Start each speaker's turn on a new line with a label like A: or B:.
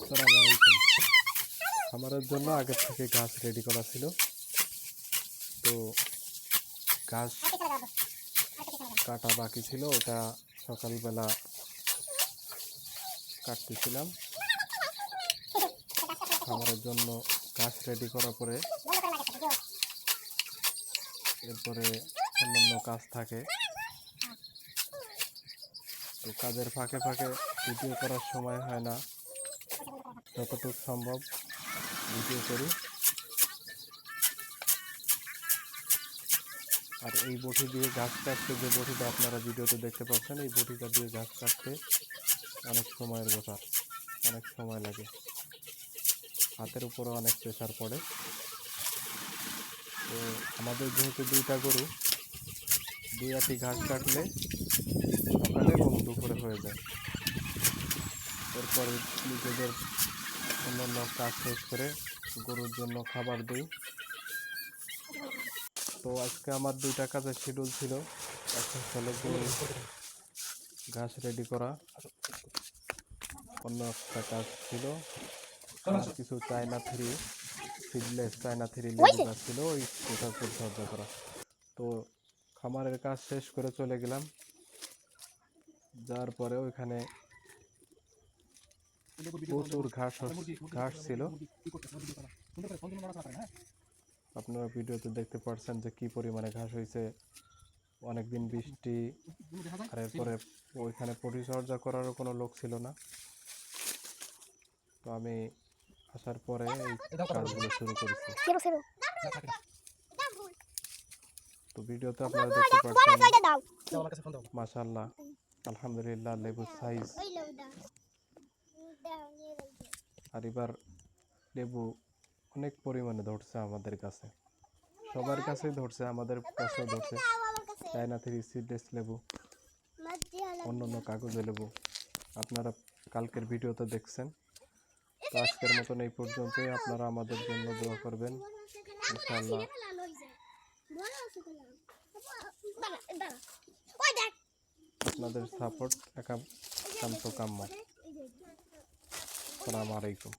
A: আসসালামু আলাইকুম। খামারের জন্য আগে থেকে ঘাস রেডি করা ছিল। তো ঘাস কাটা বাকি ছিল, ওটা সকালবেলা কাটতেছিলাম। খামারের জন্য ঘাস রেডি করার পরে এরপরে অন্যান্য কাজ থাকে। তো কাজের ফাঁকে ফাঁকে ভিডিও করার সময় হয় না, যতটুকু সম্ভব ভিডিও করি। আর এই বটি দিয়ে ঘাস কাটতে, যে বটিটা আপনারা ভিডিওতে দেখতে পাচ্ছেন, এই বটিটা দিয়ে ঘাস কাটতে অনেক সময়ের ব্যাপার, অনেক সময় লাগে, হাতের উপরে অনেক প্রেশার পড়ে। তো আমাদের যেহেতু দুইটা গরু, দুই আটি ঘাস কাটলে সকালে এবং দুপুরে হয়ে যায়। এরপরে নিজেদের অন্যান্য কাজ শেষ করে গরুর জন্য খাবার দিই। তো আজকে আমার দুইটা কাজের শিডিউল ছিল। একটা হলো গরু ঘাস রেডি করা, অন্য একটা কাজ ছিল আমার কিছু China three seedless China three লেবু গাছ ছিল, ওটার পরিচর্যা করা। তো খামারের কাজ শেষ করে চলে গেলাম। যাওয়ার পরে ওইখানে প্রচুর ঘাস ছিল। আপনারা ভিডিওতে দেখতে পাচ্ছেন যে কি পরিমাণে ঘাস হয়েছে। অনেকদিন বৃষ্টি, আর এরপরে ওইখানে পরিচর্যা করারও কোনো লোক ছিল না। তো আমি আসার পরে এই কাজগুলো শুরু করেছি। তো ভিডিওতে আপনারা দেখতে পাচ্ছেন, মাশাআল্লাহ, আলহামদুলিল্লাহ, লেবুর সাইজ। আর এবার লেবু অনেক পরিমাণে ধরছে আমাদের কাছে, সবার কাছেই ধরছে, আমাদের কাছেও ধরছে। চায়না থ্রি সিডলেস লেবু, অন্যান্য কাগজে লেবু আপনারা কালকের ভিডিওতে দেখছেন। তো আজকের মতন এই পর্যন্তই। আপনারা আমাদের জন্য দোয়া করবেন, ইনশাআল্লাহ। আপনাদের সাপোর্ট একান্ত কাম্য। আসসালামু আলাইকুম।